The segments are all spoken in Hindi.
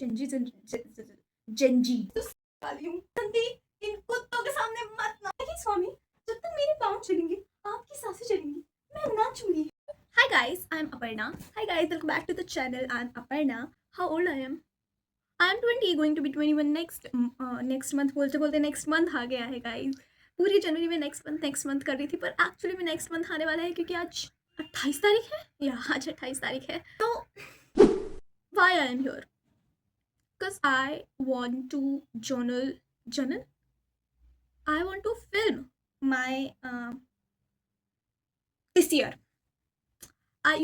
जेनजी जेनजी तो वाली हूँ संती इन कुत्तों के सामने मत ना लेकिन स्वामी जब तक मेरे पाँव चलेंगे आपकी सांसें चलेंगी मैं नाचूंगी. Hi guys, I'm Aparna. Hi guys, welcome back to the channel. I'm Aparna. How old I am? I'm 20, going to be 21 next month. बोलते बोलते next month आ गया है guys. पूरी जनवरी में next month कर रही थी पर एक्चुअली में next month आने वाला है क्योंकि आज 28 तारीख है या आज 28 तारीख है. तो why I am here? Because I want to journal. I want to film my this year. I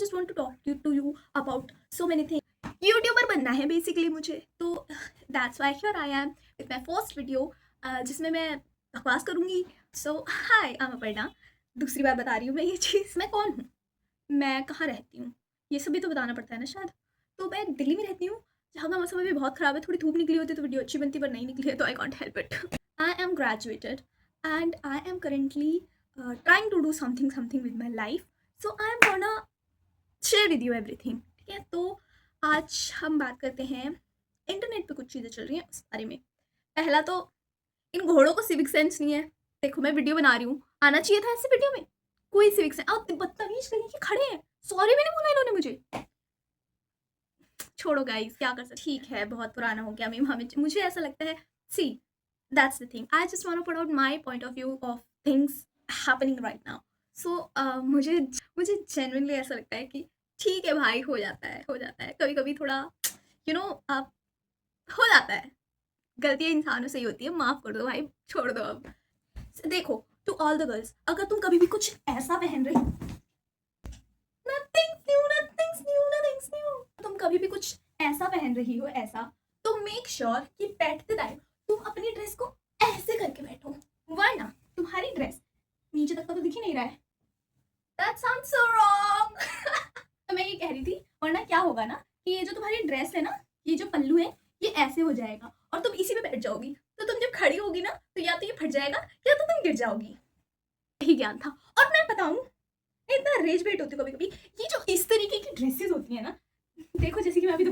just want to talk to you about so many things. YouTuber बनना है बेसिकली मुझे, तो that's why here I am with my first video जिसमें मैं बकवास करूँगी. सो हाय, आई एम अपर्णा. दूसरी बार बता रही हूँ मैं ये चीज़. मैं कौन हूँ, मैं कहाँ रहती हूँ, ये सब भी तो बताना पड़ता है ना शायद. तो मैं दिल्ली में रहती हूँ जहाँ का मौसम अभी बहुत ख़राब है. थोड़ी धूप निकली होती तो वीडियो अच्छी बनती, पर नहीं निकली है तो I can't help it. I am graduated and I am currently trying to do something with my life. So I am gonna share with you everything. ठीक है, तो आज हम बात करते हैं इंटरनेट पे कुछ चीज़ें चल रही हैं उस बारे में. पहला तो इन घोड़ों को सिविक सेंस नहीं है. देखो मैं वीडियो बना रही हूँ, आना चाहिए था ऐसे वीडियो में कोई सिविक सेंस. आप बदतमीज कहीं के खड़े हैं. सॉरी भी नहीं बोला इन्होंने मुझे. छोड़ो गाइस, क्या कर सकते. ठीक है, बहुत पुराना हो गया मीम. हमें मुझे ऐसा लगता है, see that's the thing. I just want to put out my point of view of things happening right now. So मुझे जेन्युइनली ऐसा लगता है कि ठीक है भाई, हो जाता है कभी कभी थोड़ा आप हो जाता है. गलतियाँ इंसानों से ही होती है, माफ़ कर दो भाई, छोड़ दो अब. देखो, टू ऑल द गर्ल्स, अगर तुम कभी भी कुछ ऐसा पहन रही, nothing's new, तुम कभी भी कुछ ऐसा पहन रही हो ऐसा, तो मेक श्योर कि बैठते टाइम तुम अपनी ड्रेस को ऐसे करके बैठो, वरना तुम्हारी ड्रेस नीचे तक का तो दिख ही नहीं रहा है. That sounds so wrong. तो मैं ये कह रही थी, वरना क्या होगा ना कि ये जो तुम्हारी ड्रेस है ना, ये जो पल्लू है, ये ऐसे हो जाएगा और तुम इसी पे बैठ जाओगी. तो तुम जब खड़ी होगी ना, तो या तो ये फट जाएगा या तो तुम गिर जाओगी. यही ज्ञान था. और मैं बताऊं, इतना रेज बेट होती कभी कभी. ये जो इस तरीके की ड्रेसेस होती है ना, देखो जैसे कि मैं अभी जो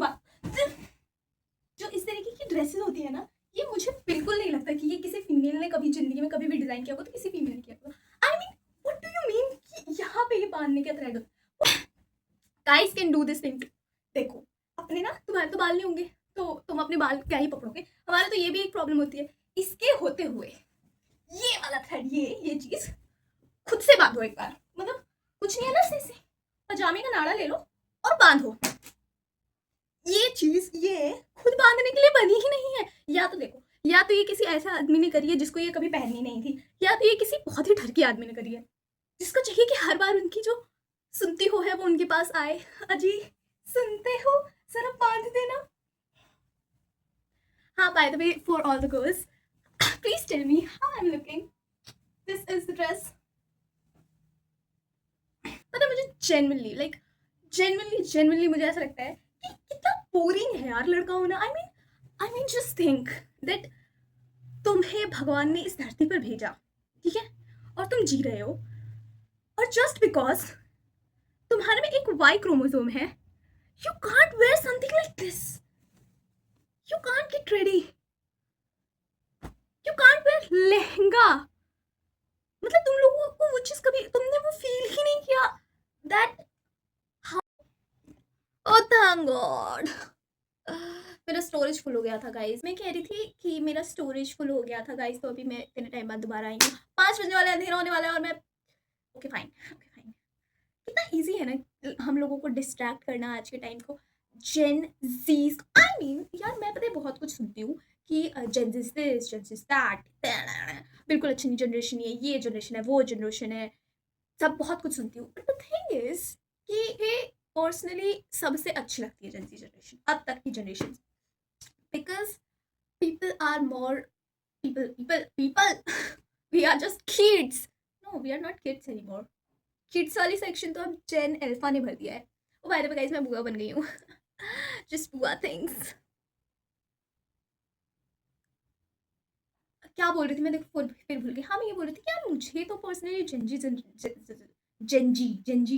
इस तरीके की ड्रेसेस होती है ना, ये मुझे बिल्कुल नहीं लगता कि ये किसी फीमेल ने कभी जिंदगी में कभी भी डिजाइन किया होगा. तो किसी फीमेल ने किया होगा. I mean what do you mean कि यहाँ पे ये बांधने के thread. Guys can do this thing. देखो अपने ना, तुम्हारे तो बाल नहीं होंगे तो तुम अपने बाल क्या ही पकड़ोगे. हमारे तो ये भी एक प्रॉब्लम होती है. इसके होते हुए ये वाला थ्रेड, ये चीज खुद से बांधो एक बार. मतलब कुछ नहीं है ना, से पजामे का नाड़ा ले लो और बांधो. ये चीज ये खुद बांधने के लिए बनी ही नहीं है. या तो देखो, या तो ये किसी ऐसे आदमी ने करी है जिसको ये कभी पहननी नहीं थी, या तो ये किसी बहुत ही ठरकी आदमी ने करी है जिसको चाहिए कि हर बार उनकी जो सुनती हो है वो उनके पास आए. अजी सुनते हो, जरा बांध देना. हाँ, by the way, for all the girls, please tell me how I am looking. This is the dress. पता मुझे जेन्युइनली मुझे ऐसा लगता है कि कितना बोरिंग है यार लड़का होना. I mean just think that तुम्हें भगवान ने इस धरती पर भेजा, ठीक है, और तुम जी रहे हो, और जस्ट बिकॉज तुम्हारे में एक वाई क्रोमोसोम है, you can't where something like this. You can't get ready, you can't where lehenga. मतलब तुम लोगों को वो चीज कभी तुमने वो फील ही नहीं किया दैट. ओ थैंक गॉड, मेरा स्टोरेज फुल हो गया था गाइस. मैं कह रही थी कि मेरा स्टोरेज फुल हो गया था गाइस. तो अभी मैं इतने टाइम बाद दोबारा आई हूँ. 5 बजने वाले, अंधेरा होने वाला है और मैं ओके फाइन. कितना इजी है ना हम लोगों को डिस्ट्रैक्ट करना आज के टाइम को. जेन जीज, आई मीन यार मैं पता है बहुत कुछ सुनती हूँ कि जेन जीज दिस, जेन जीज दैट, बिल्कुल अच्छी नहीं जनरेशन है, ये जनरेशन है, वो जनरेशन है, सब बहुत कुछ सुनती हूँ. बट द थिंग इज कि ये पर्सनली सबसे अच्छी लगती है जेन जी जनरेशन, अब तक की generation. Because people are more people we are just kids. No, we are not kids anymore. Kids वाली सेक्शन तो अब जेन अल्फा ने भर दिया है. ओ बाय द वे गाइस, मैं बुआ बन गई हूँ. जस्ट बुआ थिंग्स. क्या बोल रही थी मैं, देखो फिर भूल गई. हाँ, मैं ये बोल रही थी कि यार मुझे तो पर्सनली जेनजी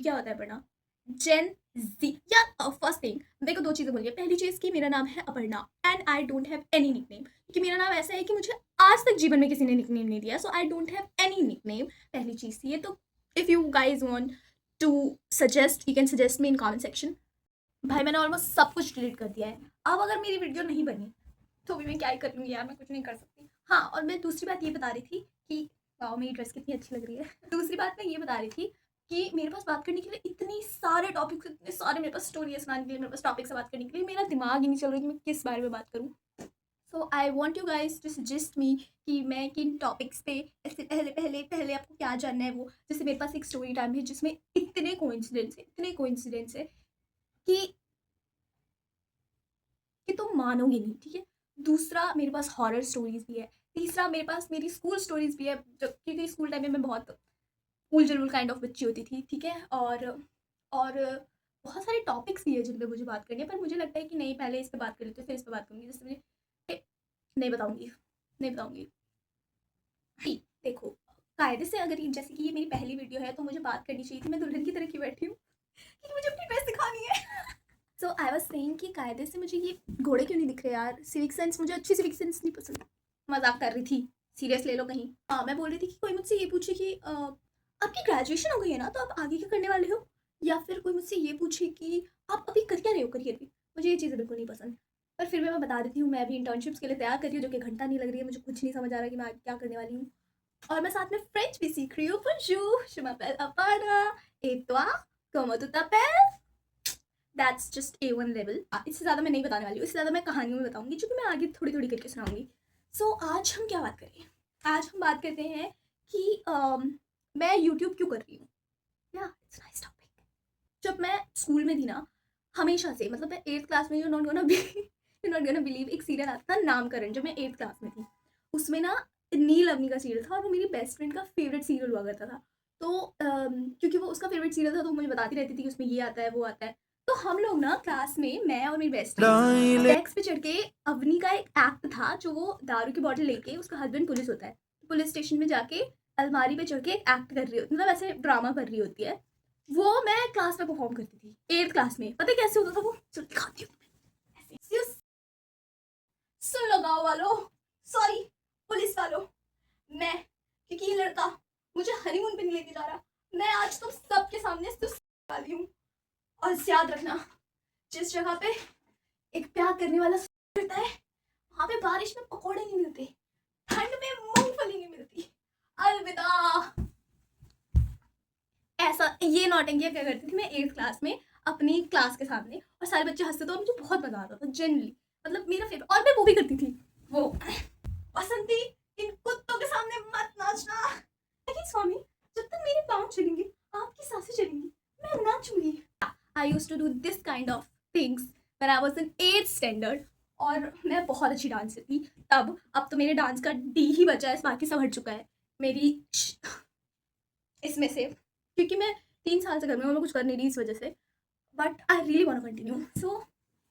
क्या होता है पढ़ना, जेन जी या फर्स्ट थिंग मेरे को दो चीज़ें बोलिए। पहली चीज़ कि मेरा नाम है Aparna and I don't have any nickname, क्योंकि मेरा नाम ऐसा है कि मुझे आज तक जीवन में किसी ने निकनेम नहीं दिया, so I don't have any nickname. पहली चीज़ थी ये। तो if you guys want to suggest you can suggest me in comment section. भाई मैंने ऑलमोस्ट सब कुछ डिलीट कर दिया है। अब अगर मेरी वीडियो नहीं बनी तो भी मैं क्या ही कर लूँगी यार, मैं कुछ नहीं कर सकती। हाँ, और मैं दूसरी बात ये बता रही थी कि वाओ मेरी ड्रेस कितनी अच्छी लग रही है। दूसरी बात मैं ये बता रही थी कि मेरे पास बात करने के लिए इतनी सारे टॉपिक्स, इतने सारे मेरे पास स्टोरी है सुनाने के लिए, मेरे पास टॉपिक से बात करने के लिए मेरा दिमाग ही नहीं चल रहा कि मैं किस बारे में बात करूँ। So I want you guys to suggest me कि मैं किन टॉपिक्स पे ऐसे पहले पहले पहले आपको क्या जानना है वो। जैसे मेरे पास एक स्टोरी टाइम है जिसमें इतने कोइंसिडेंस है कि तुम मानोगे नहीं, ठीक है। दूसरा मेरे पास हॉरर स्टोरीज भी है। तीसरा मेरे पास मेरी स्कूल स्टोरीज भी है, क्योंकि स्कूल टाइम में मैं बहुत उलझुल काइंड ऑफ बच्ची होती थी, ठीक है। और बहुत सारे टॉपिक्स भी है जिन पे मुझे बात करनी है, पर मुझे लगता है कि नहीं, पहले इस पे बात कर लेते फिर इस पे बात करूँगी। जैसे मुझे नहीं बताऊँगी, नहीं बताऊँगी। ठीक, देखो, कायदे से अगर जैसे कि ये मेरी पहली वीडियो है तो मुझे बात करनी चाहिए थी। मैं दुल्हन की तरह की बैठी हूँ क्योंकि मुझे अपनी ड्रेस दिखानी है। सो आई वाज सेइंग कि कायदे से मुझे ये घोड़े क्यों नहीं दिख रहे यार। सिविक सेंस, मुझे अच्छी सिविक सेंस नहीं पसंद। मजाक कर रही थी, सीरियस ले लो कहीं। हाँ, मैं बोल रही थी कि कोई मुझसे ये पूछे कि आपकी ग्रेजुएशन हो गई है ना, तो आप आगे क्या करने वाले हो। या फिर कोई मुझसे ये पूछे कि आप अभी कर क्या रहे हो करियर में। मुझे ये चीज़ें बिल्कुल नहीं पसंद। पर फिर भी मैं बता देती हूँ, मैं अभी इंटर्नशिप्स के लिए तैयार कर रही हूँ, जो कि घंटा नहीं लग रही है। मुझे कुछ नहीं समझ आ रहा कि मैं आगे क्या करने वाली हूँ। और मैं साथ में फ्रेंच भी सीख रही हूँ। Bonjour, je m'appelle Aparna. Et toi, comment tu t'appelles? That's just A1 level. इससे ज़्यादा मैं नहीं बताने वाली हूँ, इससे ज़्यादा मैं कहानियों में बताऊँगी, जो कि मैं आगे थोड़ी थोड़ी करके सुनाऊँगी। सो आज हम क्या बात करें। आज हम बात करते हैं कि मैं यूट्यूब क्यों कर रही हूँ। या इट्स नाइस टॉपिक। जब मैं स्कूल में थी ना, हमेशा से, मतलब मैं 8th क्लास में, यू नॉट गोना बिलीव, एक सीरियल आता था नामकरण, जब मैं 8th क्लास में थी। उसमें ना नील अवनी का सीरियल था और वो मेरी बेस्ट फ्रेंड का फेवरेट सीरियल हुआ करता था। तो क्योंकि वो उसका फेवरेट सीरियल था तो मुझे बताती रहती थी कि उसमें ये आता है वो आता है। तो हम लोग ना क्लास में, मैं और मेरी बेस्ट फ्रेंड, डेस्क पे चढ़ के, अवनी का एक एक्ट था जो वो दारू की बॉटल लेके, उसका हस्बैंड पुलिस होता है, पुलिस स्टेशन में जाके अलमारी पे चढ़ के एक एक्ट कर रही होती, मतलब ऐसे ड्रामा कर रही होती है। वो मैं क्लास में परफॉर्म करती थी 8th क्लास में। पता है कैसे होता था वो, चलो दिखाती हूँ तुम्हें। ऐसे सुन लो गाँव वालों, सॉरी पुलिस वालों, मैं, क्योंकि ये लड़का मुझे हनीमून पे नहीं लेके जा रहा, मैं आज तुम सबके सामने वाली हूँ। और याद रखना, जिस जगह पे एक प्यार करने वाला रहता है, वहां पे बारिश में पकोड़े नहीं मिलते, ठंड में मूंगफली नहीं मिलती। अलविदा। ऐसा ये नौटंकियाँ क्या करती थी मैं 8th क्लास में अपनी क्लास के सामने, और सारे बच्चे हंसते थे और मुझे बहुत मजा आता था जनरली, मतलब मेरा फेवरेट। और मैं वो भी करती थी, वो बसंती, इन कुत्तों के सामने मत नाचना। लेकिन स्वामी, जब तक मेरे पाँव चलेंगे, आपकी सांसें चलेंगी, मैं नाचूंगी। I used to do this kind of things when I was in 8th standard. और मैं बहुत अच्छी डांसर थी तब। अब तो मेरे डांस का डी ही बचा है, बाकी सब हट चुका है मेरी इसमें से, क्योंकि मैं 3 साल से घर में हूँ, मैं कुछ कर नहीं रही इस वजह से। But I really want continue. सो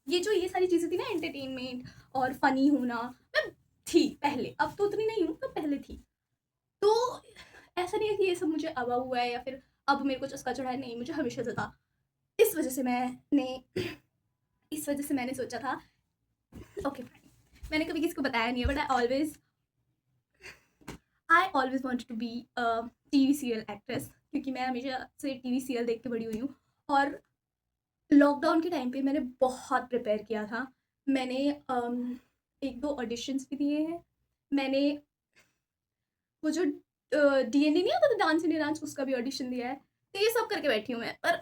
ये सारी चीज़ें थी ना, एंटरटेनमेंट और फनी होना, मैं थी पहले, अब तो उतनी नहीं हूँ, तो पहले थी। तो ऐसा नहीं है कि ये सब मुझे अब हुआ है या फिर अब मेरे को चस्का चढ़ा है, नहीं, मुझे हमेशा से था। इस वजह से मैंने सोचा था, ओके फाइन, मैंने कभी किसी को बताया नहीं है, but I always wanted to be TV serial actress, क्योंकि मैं हमेशा से टीवी सीरियल देख के बड़ी हुई हूँ। और लॉकडाउन के टाइम पे मैंने बहुत प्रिपेयर किया था। मैंने 1-2 ऑडिशंस भी दिए हैं। मैंने वो जो डीएनडी नहीं आता था, डांस इंडिया डांस, उसका भी ऑडिशन दिया है। तो ये सब करके बैठी हूँ मैं, पर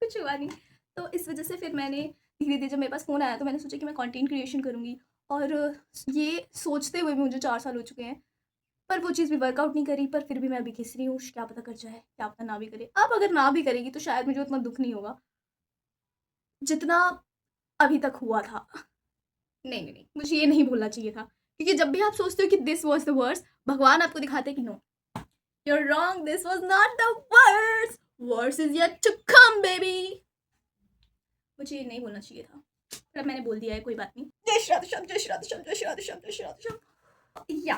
कुछ हुआ नहीं। तो इस वजह से फिर मैंने धीरे-धीरे, जब मेरे पास फ़ोन आया तो मैंने सोचा कि मैं कंटेंट क्रिएशन करूँगी। और ये सोचते हुए भी मुझे 4 साल हो चुके हैं, पर वो चीज़ भी वर्कआउट नहीं करी। पर फिर भी मैं अभी घिस रही हूँ, क्या पता कर जाए, क्या पता ना भी करे। अब अगर ना भी करेगी तो शायद मुझे उतना दुःख नहीं होगा, जितना अभी तक हुआ था। नहीं, नहीं, नहीं, मुझे ये नहीं बोलना चाहिए था, क्योंकि जब भी आप सोचते हो कि दिस वाज़ द वर्स्ट, भगवान आपको दिखाते हैं कि no, you are wrong, this was not the worst, worst is yet to come baby. मुझे ये नहीं बोलना चाहिए था, पर अब मैंने बोल दिया है, कोई बात नहीं। जय श्री राधे श्याम, जय श्री राधे श्याम, जय श्री राधे श्याम, जय श्री राधे श्याम। या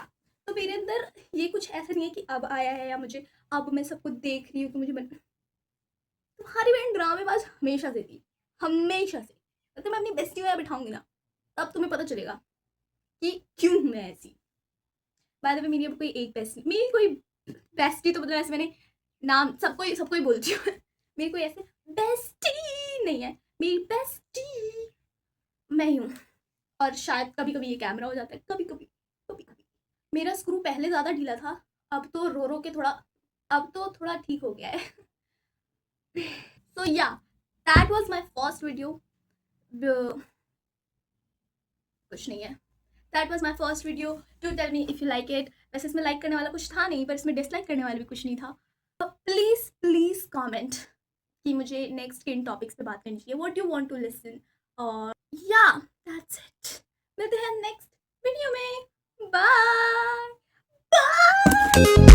तो मेरे अंदर ये कुछ ऐसा नहीं है कि अब आया है या मुझे अब मैं सबको देख रही हूँ तो मुझे तुम्हारे तुम्हारी बहन ड्रामेबाज हमेशा से थी, हमेशा से। तो मैं अपनी बेस्टी में बिठाऊंगी ना, तब तुम्हें पता चलेगा कि क्यों हूँ मैं ऐसी। बाय द वे मेरी अब कोई एक बेस्टी, मेरी कोई बेस्टी तो मतलब ऐसे मैंने नाम सबको ही बोलती हूँ मेरी कोई ऐसे बेस्टी नहीं है, मेरी बेस्टी मैं ही हूँ। और शायद कभी कभी ये कैमरा हो जाता है, कभी कभी कभी कभी। मेरा स्क्रू पहले ज़्यादा ढीला था, अब तो रो रो के थोड़ा, अब तो थोड़ा ठीक हो गया है so yeah that was my first video. कुछ नहीं है, that was my first video. Do tell me if you like it. वैसे इसमें लाइक करने वाला कुछ था नहीं, पर इसमें डिसलाइक करने वाला भी कुछ नहीं था। प्लीज़ प्लीज़ कॉमेंट कि मुझे नेक्स्ट किन टॉपिक्स पे बात करनी चाहिए, what you want to listen. और या दैट्स इट, मिलते हैं नेक्स्ट वीडियो में। Bye bye.